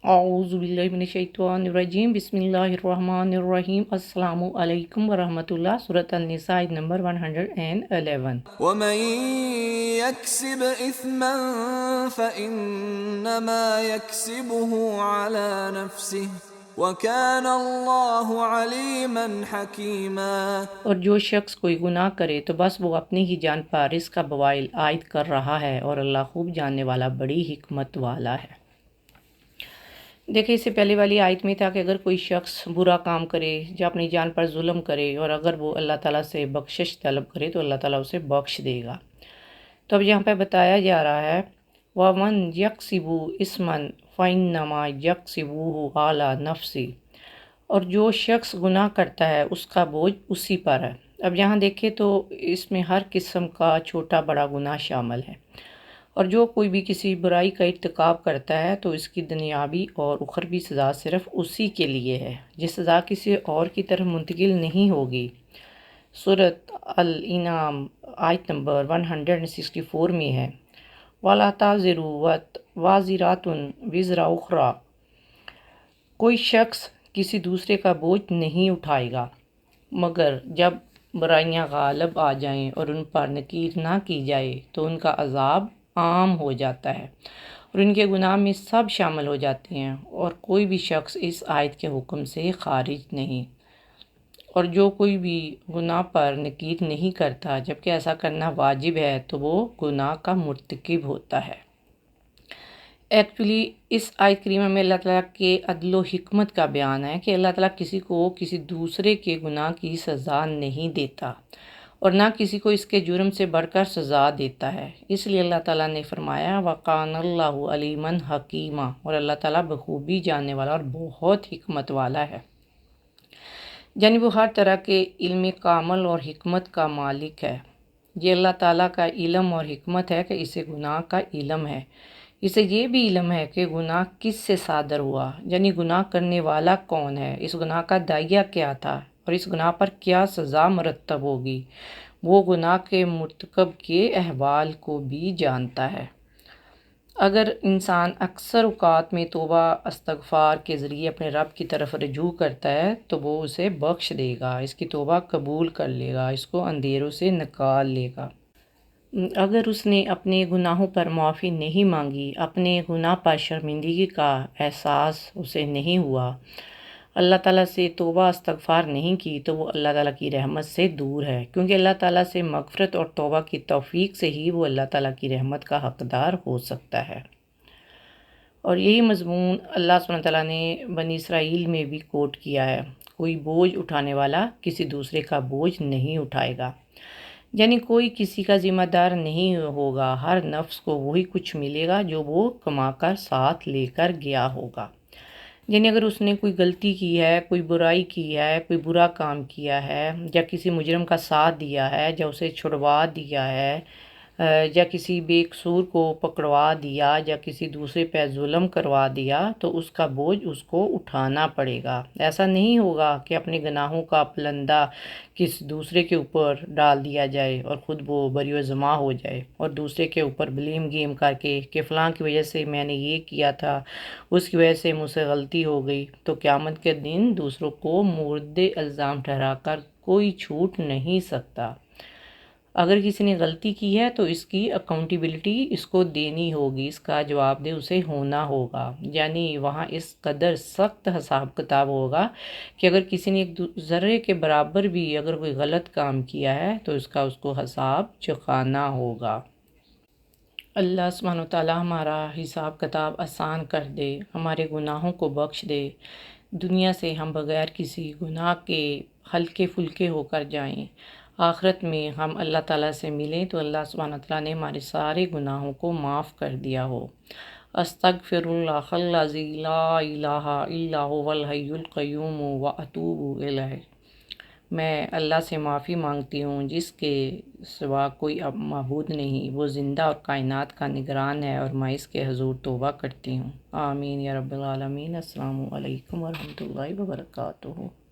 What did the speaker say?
اعوذ باللہ من الشیطان الرجیم بسم اللہ الرحمن الرحیم السلام علیکم ورحمۃ اللہ۔ سورۃ النساء نمبر 111۔ ومن يكسب إثما فإنما يكسبه على نفسه وكان الله عليما حكيما۔ اور جو شخص کوئی گناہ کرے تو بس وہ اپنی ہی جان پر اس کا بوائل عائد کر رہا ہے، اور اللہ خوب جاننے والا بڑی حکمت والا ہے۔ دیکھیں، اس سے پہلے والی آیت میں تھا کہ اگر کوئی شخص برا کام کرے یا اپنی جان پر ظلم کرے اور اگر وہ اللہ تعالیٰ سے بخشش طلب کرے تو اللہ تعالیٰ اسے بخش دے گا۔ تو اب یہاں پہ بتایا جا رہا ہے وَمَنْ يَكْسِبُ إِثْمًا فَإِنَّمَا يَكْسِبُهُ عَلَى نَفْسِهِ، اور جو شخص گناہ کرتا ہے اس کا بوجھ اسی پر ہے۔ اب یہاں دیکھیں تو اس میں ہر قسم کا چھوٹا بڑا گناہ شامل ہے، اور جو کوئی بھی کسی برائی کا ارتکاب کرتا ہے تو اس کی دنیاوی اور اخروی سزا صرف اسی کے لیے ہے، یہ سزا کسی اور کی طرف منتقل نہیں ہوگی۔ سورۃ الانعام آیت نمبر 164 میں ہے وَلَا تَزِرُ وَازِرَةٌ وِزْرَ أُخْرَىٰ، کوئی شخص کسی دوسرے کا بوجھ نہیں اٹھائے گا، مگر جب برائیاں غالب آ جائیں اور ان پر نکیر نہ کی جائے تو ان کا عذاب عام ہو جاتا ہے اور ان کے گناہ میں سب شامل ہو جاتے ہیں، اور کوئی بھی شخص اس آیت کے حکم سے خارج نہیں۔ اور جو کوئی بھی گناہ پر نکیر نہیں کرتا جبکہ ایسا کرنا واجب ہے تو وہ گناہ کا مرتکب ہوتا ہے۔ ایکچولی اس آیت کریمہ میں اللہ تعالیٰ کے عدل و حکمت کا بیان ہے کہ اللہ تعالیٰ کسی کو کسی دوسرے کے گناہ کی سزا نہیں دیتا اور نہ کسی کو اس کے جرم سے بڑھ کر سزا دیتا ہے۔ اس لیے اللہ تعالیٰ نے فرمایا وَقَانَ اللَّهُ عَلِيمًا حَكِيمًا، اور اللہ تعالیٰ بخوبی جاننے والا اور بہت حکمت والا ہے، یعنی وہ ہر طرح کے علم کامل اور حکمت کا مالک ہے۔ یہ اللہ تعالیٰ کا علم اور حکمت ہے کہ اسے گناہ کا علم ہے، اسے یہ بھی علم ہے کہ گناہ کس سے صادر ہوا، یعنی گناہ کرنے والا کون ہے، اس گناہ کا داعیہ کیا تھا اور اس گناہ پر کیا سزا مرتب ہوگی۔ وہ گناہ کے مرتکب کے احوال کو بھی جانتا ہے۔ اگر انسان اکثر اوقات میں توبہ استغفار کے ذریعے اپنے رب کی طرف رجوع کرتا ہے تو وہ اسے بخش دے گا، اس کی توبہ قبول کر لے گا، اس کو اندھیروں سے نکال لے گا۔ اگر اس نے اپنے گناہوں پر معافی نہیں مانگی، اپنے گناہ پر شرمندگی کا احساس اسے نہیں ہوا، اللہ تعالیٰ سے توبہ استغفار نہیں کی تو وہ اللہ تعالیٰ کی رحمت سے دور ہے، کیونکہ اللہ تعالیٰ سے مغفرت اور توبہ کی توفیق سے ہی وہ اللہ تعالیٰ کی رحمت کا حقدار ہو سکتا ہے۔ اور یہی مضمون اللہ سبحانہ تعالیٰ نے بنی اسرائیل میں بھی کوٹ کیا ہے، کوئی بوجھ اٹھانے والا کسی دوسرے کا بوجھ نہیں اٹھائے گا، یعنی کوئی کسی کا ذمہ دار نہیں ہوگا، ہر نفس کو وہی کچھ ملے گا جو وہ کما کر ساتھ لے کر گیا ہوگا۔ یعنی اگر اس نے کوئی غلطی کی ہے، کوئی برائی کی ہے، کوئی برا کام کیا ہے، یا کسی مجرم کا ساتھ دیا ہے، یا اسے چھڑوا دیا ہے، یا کسی بے قصور کو پکڑوا دیا، یا کسی دوسرے پہ ظلم کروا دیا تو اس کا بوجھ اس کو اٹھانا پڑے گا۔ ایسا نہیں ہوگا کہ اپنے گناہوں کا پلندہ کسی دوسرے کے اوپر ڈال دیا جائے اور خود وہ بری و ذمہ ہو جائے اور دوسرے کے اوپر بلیم گیم کر کے کہ فلاں کی وجہ سے میں نے یہ کیا تھا، اس کی وجہ سے مجھ سے غلطی ہو گئی، تو قیامت کے دن دوسروں کو مورد الزام ٹھہرا کر کوئی چھوٹ نہیں سکتا۔ اگر کسی نے غلطی کی ہے تو اس کی اکاؤنٹیبلٹی اس کو دینی ہوگی، اس کا جواب دہ اسے ہونا ہوگا، یعنی وہاں اس قدر سخت حساب کتاب ہوگا کہ اگر کسی نے ایک ذرے کے برابر بھی اگر کوئی غلط کام کیا ہے تو اس کو حساب چکانا ہوگا۔ اللہ سبحانہ و تعالیٰ ہمارا حساب کتاب آسان کر دے، ہمارے گناہوں کو بخش دے، دنیا سے ہم بغیر کسی گناہ کے ہلکے پھلکے ہو کر جائیں، آخرت میں ہم اللہ تعالیٰ سے ملیں تو اللہ سبحانہ وتعالیٰ نے ہمارے سارے گناہوں کو معاف کر دیا ہو۔ استغفر اللہ الذی لا الہ الا هو الحی القیوم واتوب الیہ، میں اللہ سے معافی مانگتی ہوں جس کے سوا کوئی اب معبود نہیں، وہ زندہ اور کائنات کا نگران ہے، اور میں اس کے حضور توبہ کرتی ہوں۔ آمین یا رب العالمین۔ السلام علیکم ورحمۃ اللہ وبرکاتہ۔